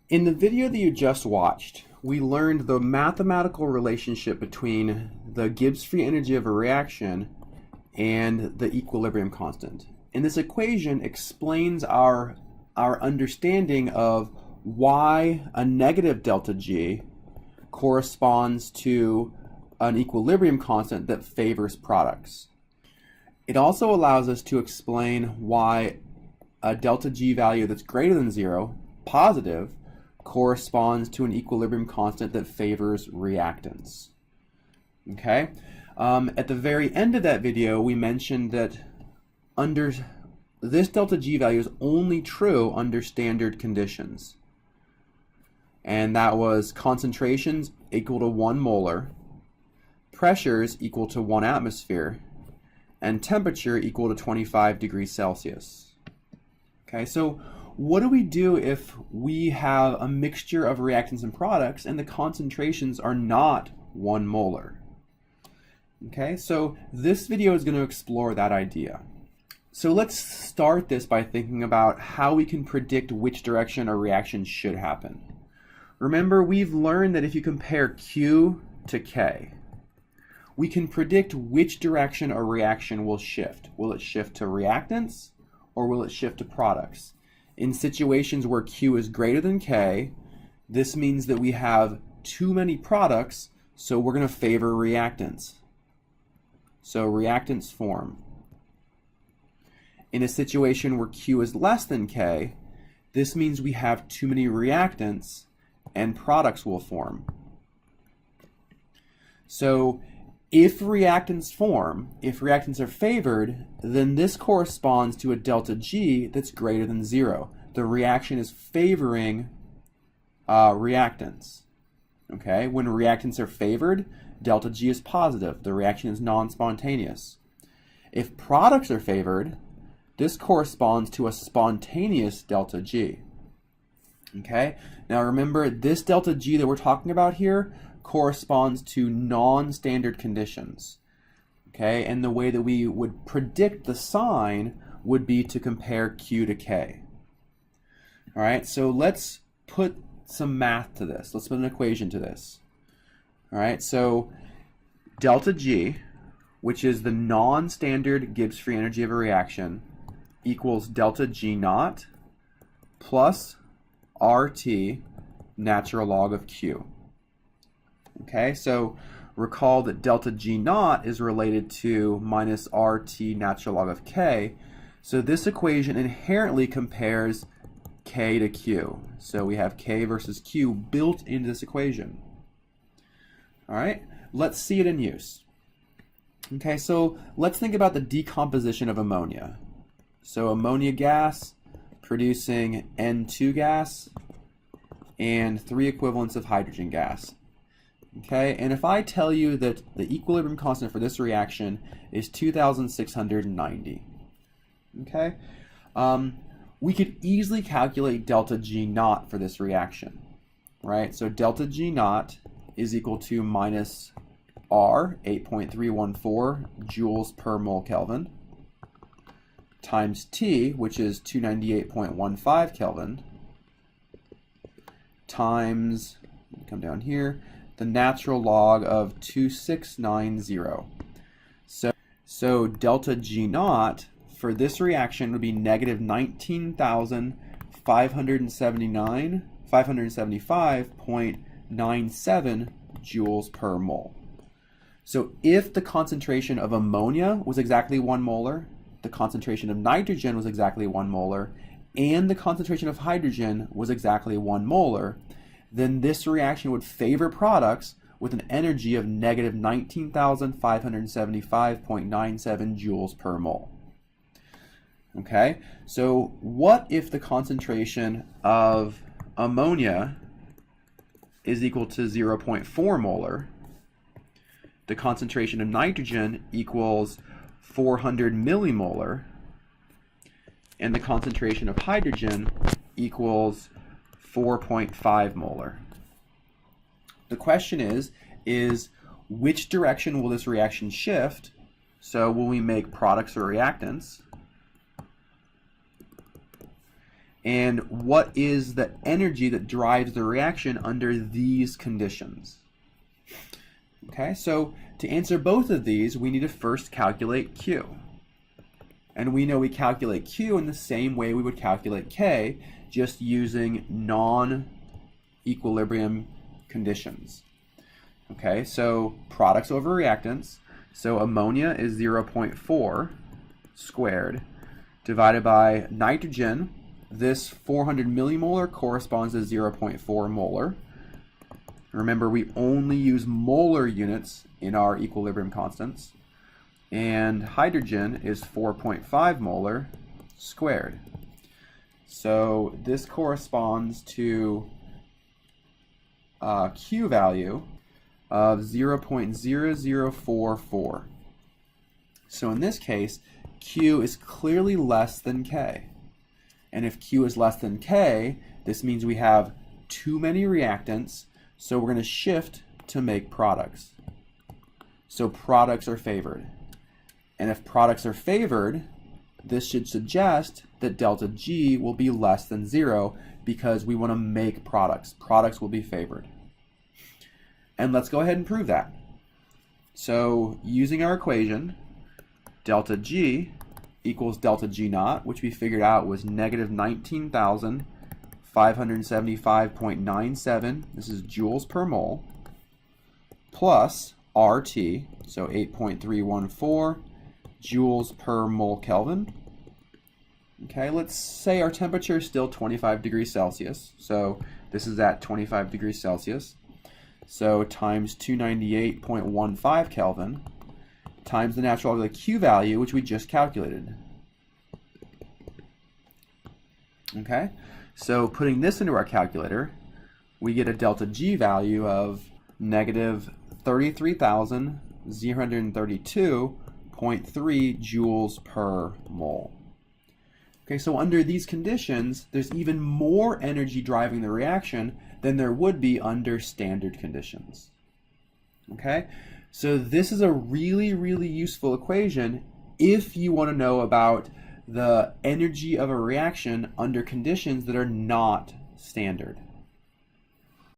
In the video that you just watched, we learned the mathematical relationship between the Gibbs free energy of a reaction and the equilibrium constant. And this equation explains our understanding of why a negative delta G corresponds to an equilibrium constant that favors products. It also allows us to explain why a delta G value that's greater than 0, positive, corresponds to an equilibrium constant that favors reactants. Okay? At the very end of that video, we mentioned that under this delta G value is only true under standard conditions. And that was concentrations equal to 1 molar, pressures equal to 1 atmosphere, and temperature equal to 25 degrees Celsius. Okay, so what do we do if we have a mixture of reactants and products and the concentrations are not 1 molar? Okay, so this video is going to explore that idea. So let's start this by thinking about how we can predict which direction a reaction should happen. Remember, we've learned that if you compare Q to K, we can predict which direction a reaction will shift. Will it shift to reactants or will it shift to products? In situations where Q is greater than K, this means that we have too many products, so we're going to favor reactants. So reactants form. In a situation where Q is less than K, this means we have too many reactants and products will form. So if reactants form, if reactants are favored, then this corresponds to a delta G that's greater than 0. The reaction is favoring reactants. Okay, when reactants are favored, delta G is positive. The reaction is non-spontaneous. If products are favored, this corresponds to a spontaneous delta G. Okay, now remember, this delta G that we're talking about here corresponds to non-standard conditions. Okay, and the way that we would predict the sign would be to compare Q to K. All right, so let's put some math to this. Let's put an equation to this. All right, so delta G, which is the non-standard Gibbs free energy of a reaction, equals delta G naught plus RT natural log of Q. Okay, so recall that delta G naught is related to minus RT natural log of K. So this equation inherently compares K to Q. So we have K versus Q built into this equation. All right, let's see it in use. Okay, so let's think about the decomposition of ammonia. So ammonia gas producing N2 gas and 3 equivalents of hydrogen gas. Okay, and if I tell you that the equilibrium constant for this reaction is 2,690, okay, we could easily calculate delta G naught for this reaction, right? So delta G naught is equal to minus R, 8.314 joules per mole Kelvin, times T, which is 298.15 Kelvin, times, come down here, the natural log of 2690. So delta G naught for this reaction would be negative 575.97 joules per mole. So if the concentration of ammonia was exactly 1 molar, the concentration of nitrogen was exactly 1 molar, and the concentration of hydrogen was exactly 1 molar, then this reaction would favor products with an energy of negative 19,575.97 joules per mole. Okay, so what if the concentration of ammonia is equal to 0.4 molar, the concentration of nitrogen equals 400 millimolar, and the concentration of hydrogen equals 4.5 molar. The question is which direction will this reaction shift? So will we make products or reactants? and what is the energy that drives the reaction under these conditions. Okay, so to answer both of these, we need to first calculate Q. And we know we calculate Q in the same way we would calculate K, just using non-equilibrium conditions. Okay, so products over reactants. So ammonia is 0.4 squared divided by nitrogen. This 400 millimolar corresponds to 0.4 molar. Remember, we only use molar units in our equilibrium constants. And hydrogen is 4.5 molar squared. So this corresponds to a Q value of 0.0044. So in this case, Q is clearly less than K. And if Q is less than K, this means we have too many reactants, so we're going to shift to make products. So products are favored. And if products are favored, this should suggest that delta G will be less than 0 because we want to make products. Products will be favored. And let's go ahead and prove that. So using our equation, delta G equals delta G naught, which we figured out was negative 19,575.97. This is joules per mole, plus RT, so 8.314 joules per mole Kelvin. Okay, let's say our temperature is still 25 degrees Celsius. So this is at 25 degrees Celsius. So times 298.15 Kelvin times the natural log of the Q value, which we just calculated. Okay, so putting this into our calculator, we get a delta G value of negative 33,032.3 joules per mole. Okay, so under these conditions, there's even more energy driving the reaction than there would be under standard conditions. Okay, so this is a really, really useful equation if you want to know about the energy of a reaction under conditions that are not standard.